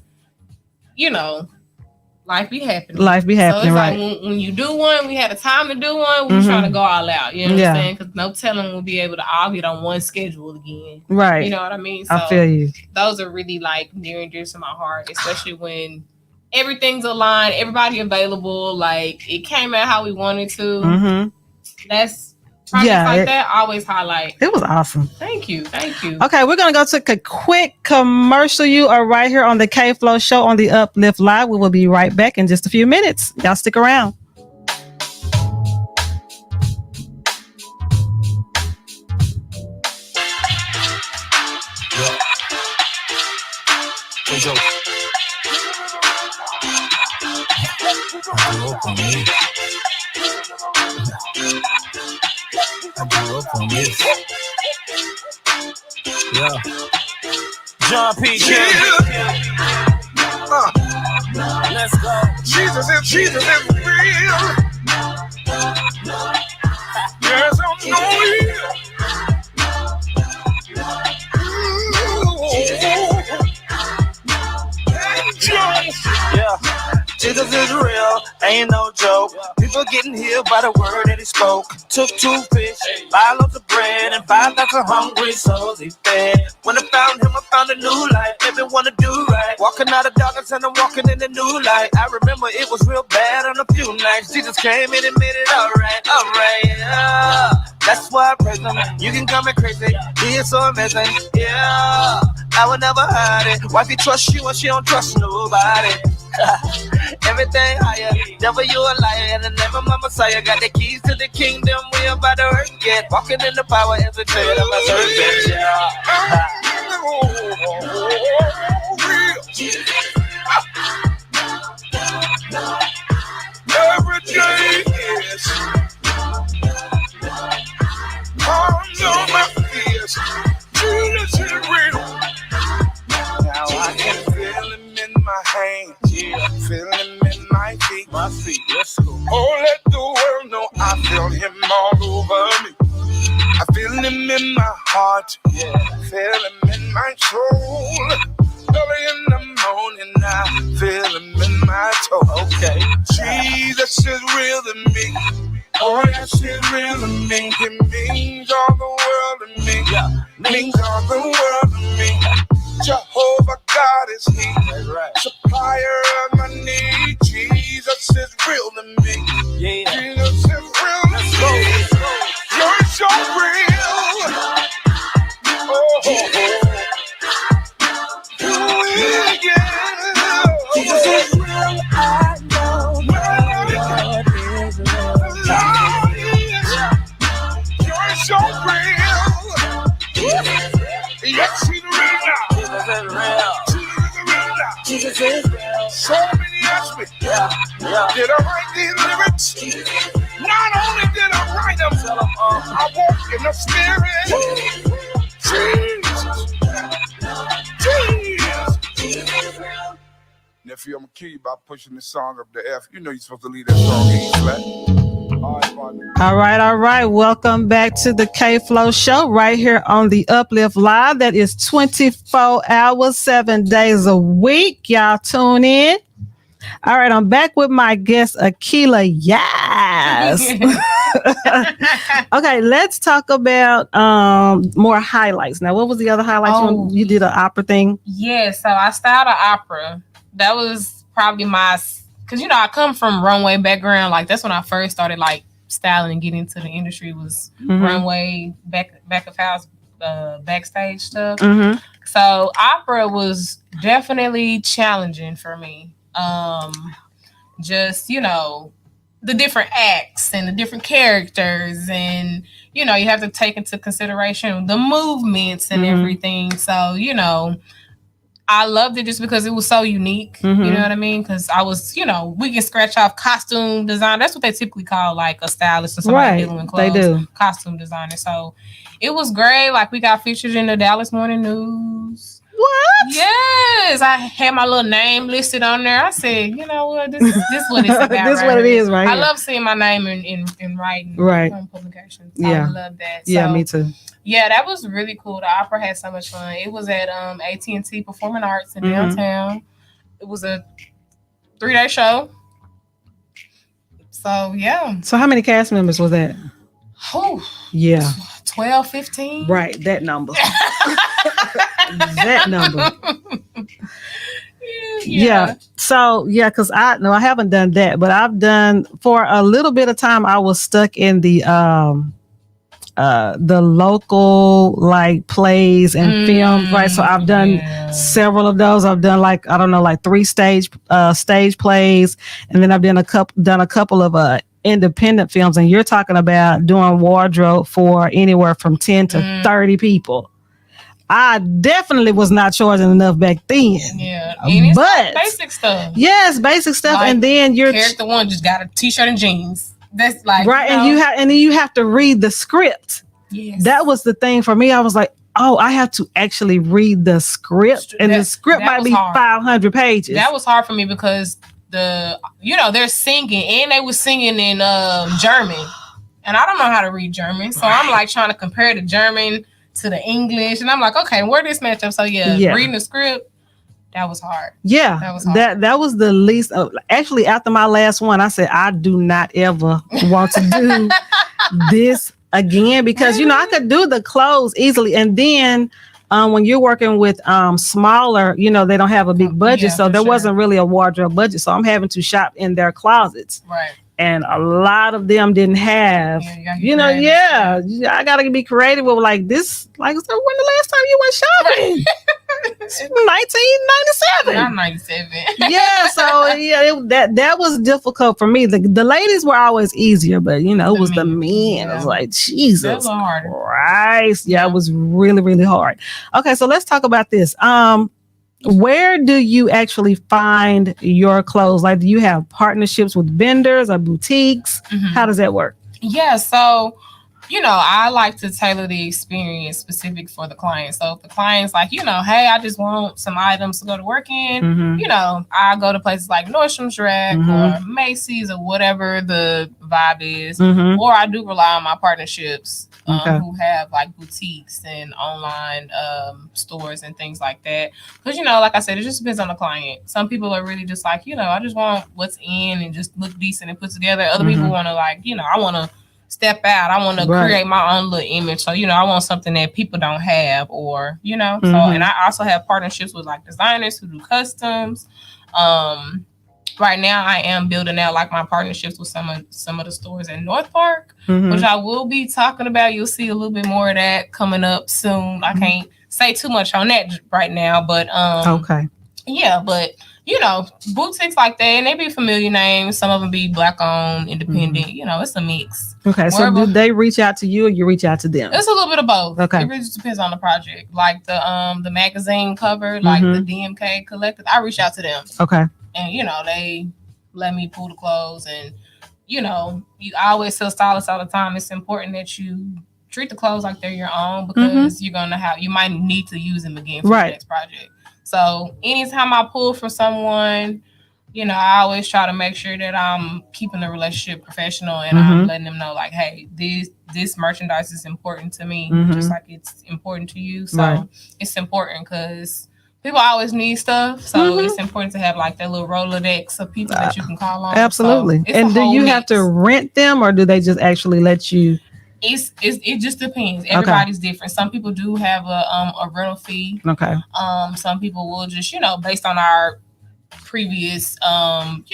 life be happening. Life be happening, so it's right? Like when you do one, we had a time to do one. We were trying to go all out. You know what I'm saying? Because no telling we'll be able to all get on one schedule again. Right. You know what I mean? So I feel you. Those are really like near and dear to my heart, especially when everything's aligned, everybody available. Like it came out how we wanted to. Mm-hmm. That's projects like that always highlight. It was awesome. Thank you. Okay, we're gonna go to a quick commercial. You are right here on the KFLO show on the Uplift Live. We will be right back in just a few minutes. Y'all stick around. I grew up on this. Yeah. John P. Let's go. Jesus is real. Yes, I'm knowing. Yeah. Jesus is real, ain't no joke. People getting healed by the word that he spoke. Took 2 fish, 5 loaves of bread, and 5,000 hungry souls he fed. When I found him, I found a new life. Never wanna do right. Walking out of darkness and I'm walking in the new light. I remember it was real bad on a few nights. Jesus came in and made it alright, yeah. That's why I praise him. You can call me crazy, he is so amazing, yeah. I would never hide it. Wifey trust you and she don't trust nobody. Everything higher, devil you a liar. In the name of my Messiah, got the keys to the kingdom. We about to earth get walking in the power as a trade of my servant. Every day is arms on my fears. Jesus is real. Now I can feel him in my hands. Feel him in my feet. Let's go. Oh, let the world know I feel him all over me. I feel him in my heart. Feel him in my soul. Early in the morning, I feel him in my toe. Okay. Jesus is real to me. Oh, yes, he's real to me. He means all the world to me. Means all the world to me. Jehovah God is he, supplier of my need. Jesus is real to me. Jesus is real to me. You're so real. Jesus is real. I know God is real. You're so real. Yes, he's real now. Jesus is real. So many ask me, did I write these lyrics? Not only did I write them, I walk in the spirit. Jesus. Nephew, I'm gonna kill you by pushing this song up the F. You know you're supposed to leave that song E flat. All right, partner. All right. Welcome back to the KFLO show right here on the Uplift Live. That is 24 hours, 7 days a week. Y'all tune in. All right, I'm back with my guest, Akilay. Yass. Okay, let's talk about more highlights. Now, what was the other highlight? You did an opera thing? Yeah, so I styled an opera. That was probably because, I come from runway background. Like, that's when I first started, like, styling and getting into the industry was runway, back of house, backstage stuff. Mm-hmm. So opera was definitely challenging for me. Just, the different acts and the different characters, and, you have to take into consideration the movements and everything. So, I loved it just because it was so unique. You know what I mean? Because I was, we can scratch off costume design. That's what they typically call like a stylist or somebody dealing with clothes. They do. Costume designer. So it was great. Like, we got featured in the Dallas Morning News. What? Yes, I had my little name listed on there. I said, you know what, this is what it's about. This is what it is, right? I love seeing my name in writing, publications. Yeah, I love that. Yeah, me too. Yeah, that was really cool. The opera had so much fun. It was at AT&T Performing Arts in downtown. It was a 3-day show. So yeah. So how many cast members was that? Oh, yeah, 12, 15. Right, that number. That number. Yeah. So because I haven't done that, but I've done for a little bit of time. I was stuck in the local like plays and films, right? So I've done several of those. I've done like 3 stage plays, and then I've done a couple of independent films. And you're talking about doing wardrobe for anywhere from 10 to 30 people. I definitely was not charging enough back then. Yeah, and it's basic stuff. Yes, basic stuff, like, and then your character one just got a t-shirt and jeans. That's like right, and then you have to read the script. Yes, that was the thing for me. I was like, I have to actually read the script, and the script might be 500 pages. That was hard for me because they're singing, and they were singing in German, and I don't know how to read German, so I'm like trying to compare the German to the English, and I'm like, okay, where this match up? So reading the script, that was hard. Yeah, that was hard. That was the least. Actually, after my last one, I said I do not ever want to do this again because I could do the clothes easily, and then when you're working with smaller, they don't have a big budget, so there wasn't really a wardrobe budget, so I'm having to shop in their closet. Right. And a lot of them didn't have, I gotta be creative with like this. Like, so when the last time you went shopping? 1997. Not 97. Yeah, so that was difficult for me. The ladies were always easier, but it was the men. It was like, Jesus Christ. Yeah, it was really, really hard. Okay, so let's talk about this. Where do you actually find your clothes? Like, do you have partnerships with vendors or boutiques? How does that work? Yeah, so, I like to tailor the experience specific for the client. So if the client's like, hey, I just want some items to go to work in, I go to places like Nordstrom's Rack or Macy's or whatever the vibe is. Or I do rely on my partnerships who have like boutiques and online stores and things like that. Because, like I said, it just depends on the client. Some people are really just like, I just want what's in and just look decent and put together. Other people want to like, I want to step out. I want to create my own little image. So, I want something that people don't have or, so, and I also have partnerships with like designers who do customs. Right now I am building out like my partnerships with some of the stores in North Park, which I will be talking about. You'll see a little bit more of that coming up soon. I can't say too much on that right now, but yeah, but boutiques like that, and they be familiar names. Some of them be Black owned, independent. It's a mix. Okay, so do they reach out to you, or you reach out to them? It's a little bit of both. Okay, it really just depends on the project. Like the magazine cover, like the DMK Collective, I reach out to them. Okay, and they let me pull the clothes, and I always tell stylists all the time, it's important that you treat the clothes like they're your own because you might need to use them again for the next project. So anytime I pull for someone, I always try to make sure that I'm keeping the relationship professional and I'm letting them know like, hey, this merchandise is important to me, just like it's important to you. So it's important because people always need stuff. So it's important to have like that little Rolodex of people that you can call on. Absolutely. So and do you have to rent them or do they just actually let you? It just depends. Everybody's different. Some people do have a rental fee. Okay. Some people will just, based on our previous collab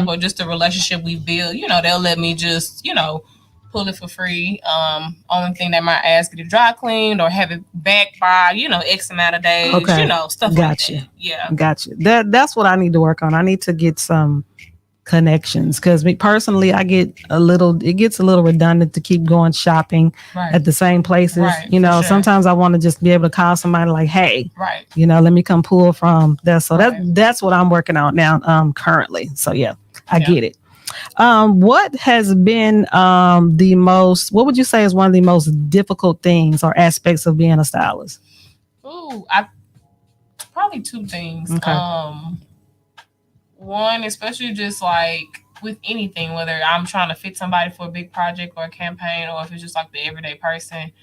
or just the relationship we build, they'll let me just, pull it for free. Only thing they might ask you to dry clean or have it back by, X amount of days, stuff like that. Yeah. Gotcha. That's what I need to work on. I need to get some connections because me personally, it gets a little redundant to keep going shopping at the same places. Sure. Sometimes I want to just be able to call somebody like, hey, let me come pull from that. So that's what I'm working on now, currently. So yeah, I get it. What has been what would you say is one of the most difficult things or aspects of being a stylist? Probably two things. Okay. One, especially just like with anything, whether I'm trying to fit somebody for a big project or a campaign, or if it's just like the everyday person,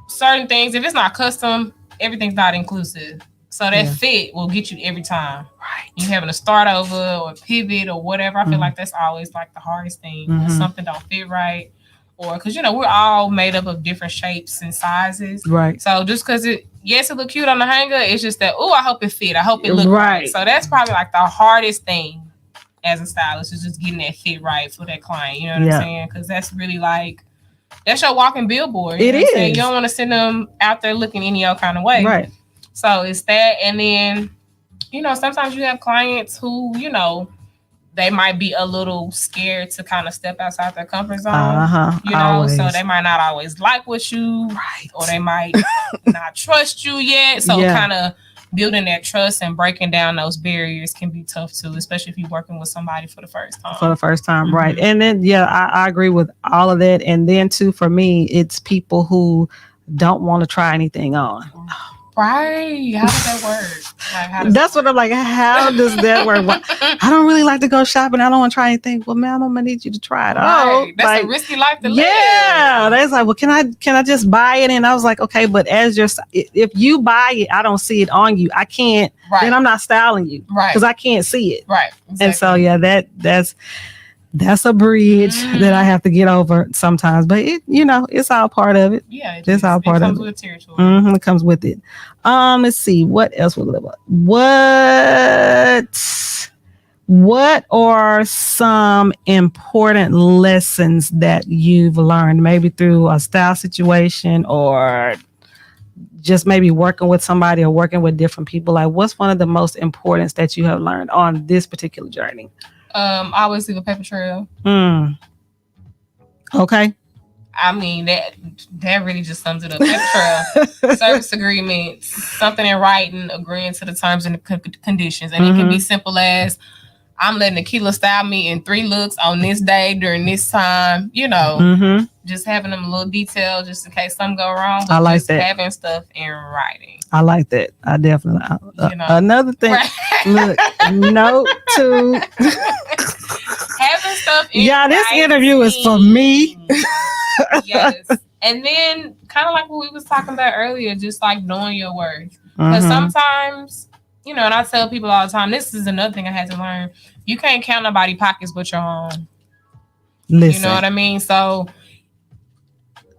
certain things, if it's not custom, everything's not inclusive. So that fit will get you every time. Right. You having to start over or pivot or whatever. I feel like that's always like the hardest thing. When something don't fit right. Or because, we're all made up of different shapes and sizes. Right. So just because it look cute on the hanger, it's just that, I hope it fit. I hope it look right. So that's probably like the hardest thing as a stylist is just getting that fit right for that client. You know what I'm saying? Because that's really like, that's your walking billboard. It is. You don't want to send them out there looking any old kind of way. Right. So it's that. And then, sometimes you have clients who, they might be a little scared to kind of step outside their comfort zone. Always. So they might not always like what you, or they might not trust you yet. So kind of building that trust and breaking down those barriers can be tough too, especially if you're working with somebody for the first time. Right. And then, I agree with all of that. And then too, for me, it's people who don't want to try anything on. Right. How does that work? That's what I'm like. How does that work? I don't really like to go shopping. I don't want to try anything. Well, man, I'm gonna need you to try it. Right. That's a risky life to live. Yeah. That's like, well, can I just buy it? And I was like, okay, but if you buy it, I don't see it on you. I can't. Right. Then I'm not styling you. Right. Because I can't see it. Right. Exactly. And so that's a bridge that I have to get over sometimes, but it's all part of it. Yeah, it's all part of it. It comes with the territory. It comes with it. Let's see what else we'll live up. What are some important lessons that you've learned, maybe through a style situation or just maybe working with somebody or working with different people? Like, what's one of the most important that you have learned on this particular journey? I always leave a paper trail. Okay. I mean, that really just sums it up. Paper trail, service agreements, something in writing, agreeing to the terms and the conditions. And it can be simple as, I'm letting Akilay style me in 3 looks on this day during this time, just having them a little detail just in case something go wrong. But I like just that. having stuff in writing. I like that. I definitely. Another thing. Right. Look, note to. Having stuff in this writing. interview is for me. Yes. And then kind of like what we was talking about earlier, just like knowing your worth. Because sometimes, and I tell people all the time, this is another thing I had to learn. You can't count nobody's pockets but your own. Listen. You know what I mean? So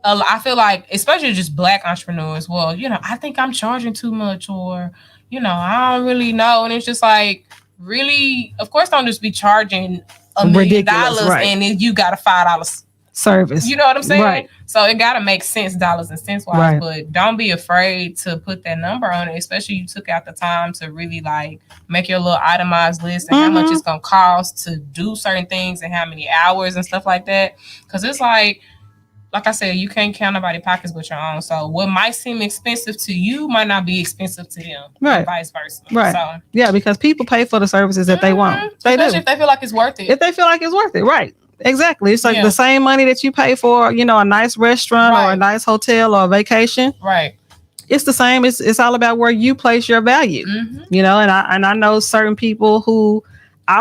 I feel like, especially just Black entrepreneurs, well, I think I'm charging too much, or, I don't really know. And it's just like, really, of course, don't just be charging $1 million and then you got a $5 service. You know what I'm saying? Right. So it got to make sense, dollars and cents wise, but don't be afraid to put that number on it, especially you took out the time to really like make your little itemized list and how much it's going to cost to do certain things and how many hours and stuff like that. Because it's like I said, you can't count nobody's pockets but your own. So what might seem expensive to you might not be expensive to them. Right. And vice versa. Right. So, yeah, because people pay for the services that they want. They especially do. if they feel like it's worth it. If they feel like it's worth it. Right. Exactly. It's like the same money that you pay for, a nice restaurant or a nice hotel or a vacation. Right. it's the same. It's all about where you place your value, you know. And I know certain people who,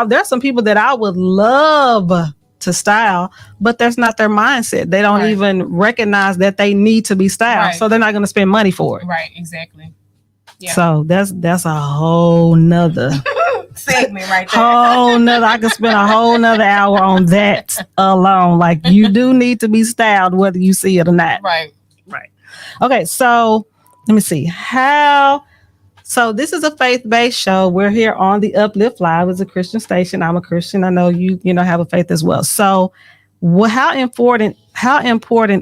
there's some people that I would love to style, but that's not their mindset. They don't even recognize that they need to be styled, so they're not going to spend money for it. Right, exactly. Yeah. So that's a whole nother segment right there. I could spend a whole nother hour on that alone. Like, you do need to be styled whether you see it or not. Right. Okay, so let me see so this is a faith-based show. We're here on the Uplift Live. It's a Christian station. I'm a Christian. I know you have a faith as well. So how important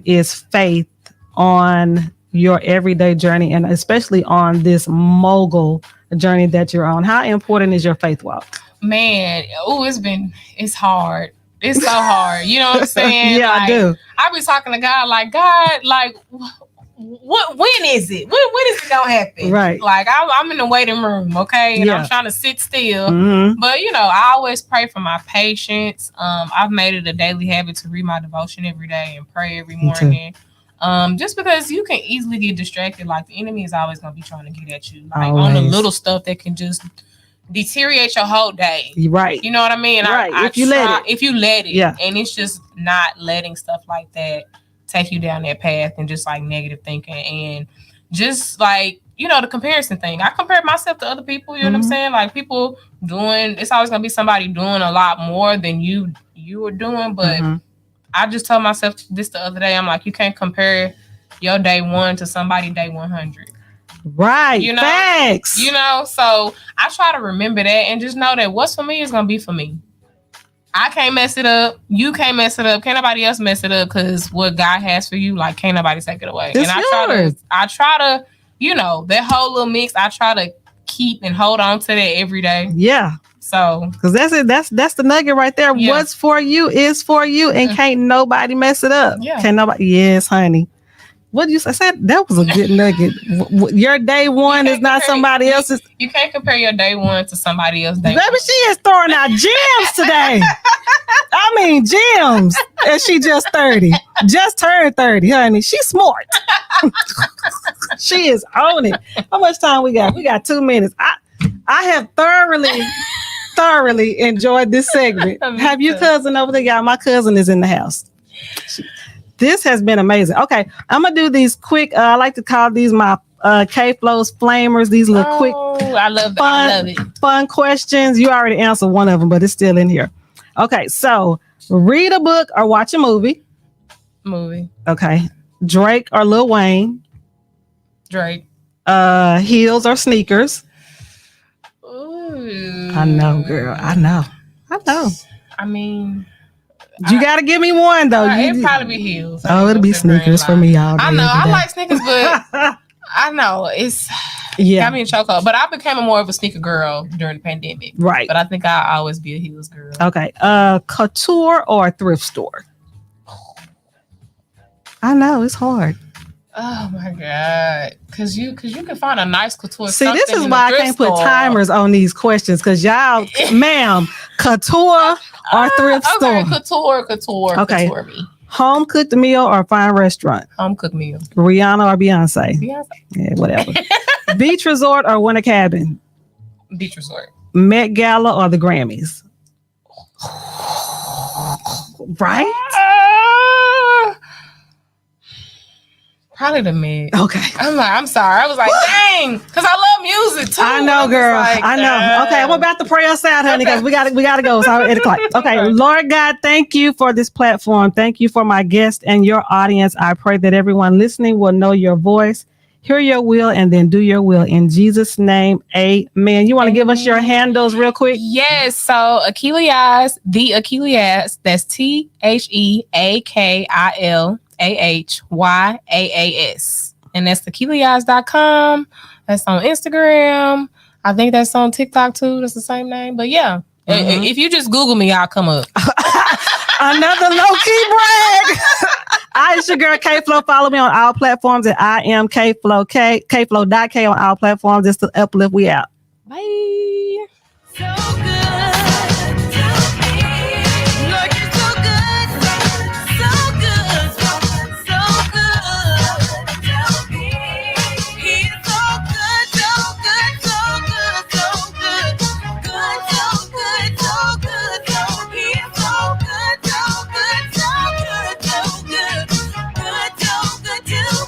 is faith on your everyday journey, and especially on this mogul journey that you're on? How important is your faith walk? Man, it's hard. It's so hard. You know what I'm saying? Yeah, like, I do. I be talking to God, like, when is it? When is it gonna happen? Right. Like, I'm in the waiting room, okay, and I'm trying to sit still. But I always pray for my patience. I've made it a daily habit to read my devotion every day and pray every morning. Just because you can easily get distracted. Like, the enemy is always gonna be trying to get at you, like on the little stuff that can just deteriorate your whole day. Right. You know what I mean? Right. If you let it. Yeah. And it's just not letting stuff like that take you down that path, and just like negative thinking, and just like, the comparison thing. I compare myself to other people, you know what I'm saying? Like, people it's always gonna be somebody doing a lot more than you were doing. But I just told myself this the other day. I'm like, you can't compare your day 1 to somebody day 100. Right. Facts. So I try to remember that, and just know that what's for me is gonna be for me. I can't mess it up. You can't mess it up. Can't nobody else mess it up, because what God has for you, like, can't nobody take it away. It's yours. I try to, that whole little mix, I try to keep and hold on to that every day. Yeah. So, because that's it. That's the nugget right there. Yeah. What's for you is for you, and can't nobody mess it up. Yeah. Can't nobody. Yes, honey. What did you say? I said that was a good nugget. Your day 1 is not somebody else's. You can't compare your day 1 to somebody else's day. Baby, she is throwing out gems today. I mean, gems. And she just 30. Just turned 30, honey. She's smart. She is on it. How much time we got? We got 2 minutes. I have thoroughly enjoyed this segment. Have your cousin over there? Y'all, my cousin is in the house. This has been amazing. Okay, I'm gonna do these quick. I like to call these my KFLO's flamers. These little quick. I love it. I love it. Fun questions. You already answered one of them, but it's still in here. Okay, so read a book or watch a movie. Movie. Okay, Drake or Lil Wayne. Drake. Heels or sneakers. Ooh. I know, girl. I know. I mean, you gotta give me one though. It'd probably be heels. Oh, it'll be sneakers for me all day. I know. I like sneakers, but I know it's got me in chokehold. But I became more of a sneaker girl during the pandemic. Right. But I think I'll always be a heels girl. Okay. Couture or a thrift store? I know it's hard. Oh my God. Cause you can find a nice couture. See, this is why I can't put timers on these questions, because y'all, ma'am, couture or thrift store? Couture. Okay. Couture me. Home cooked meal or fine restaurant? Home cooked meal. Rihanna or Beyonce? Beyonce. Yeah, whatever. Beach resort or winter cabin? Beach resort. Met Gala or the Grammys? Right? Probably the Met. Okay. I'm sorry. I was like, dang, because I love music too. I know, girl. I know. Okay, I'm about to pray us out, honey, because we gotta go. So 8 o'clock. Okay, Lord God, thank you for this platform. Thank you for my guest and your audience. I pray that everyone listening will know your voice, hear your will, and then do your will. In Jesus' name, amen. You want to give us your handles real quick? Yes. So Akilay, the Akilay, that's TheAkilahYaas. And that's theKilayas.com. That's on Instagram. I think that's on TikTok too. That's the same name. But yeah, if you just Google me, I'll come up. Another low-key brag. It's your girl KFLO. Follow me on all platforms at I am KFLO, KFLO.K on all platforms. It's the Uplift. We out. Bye.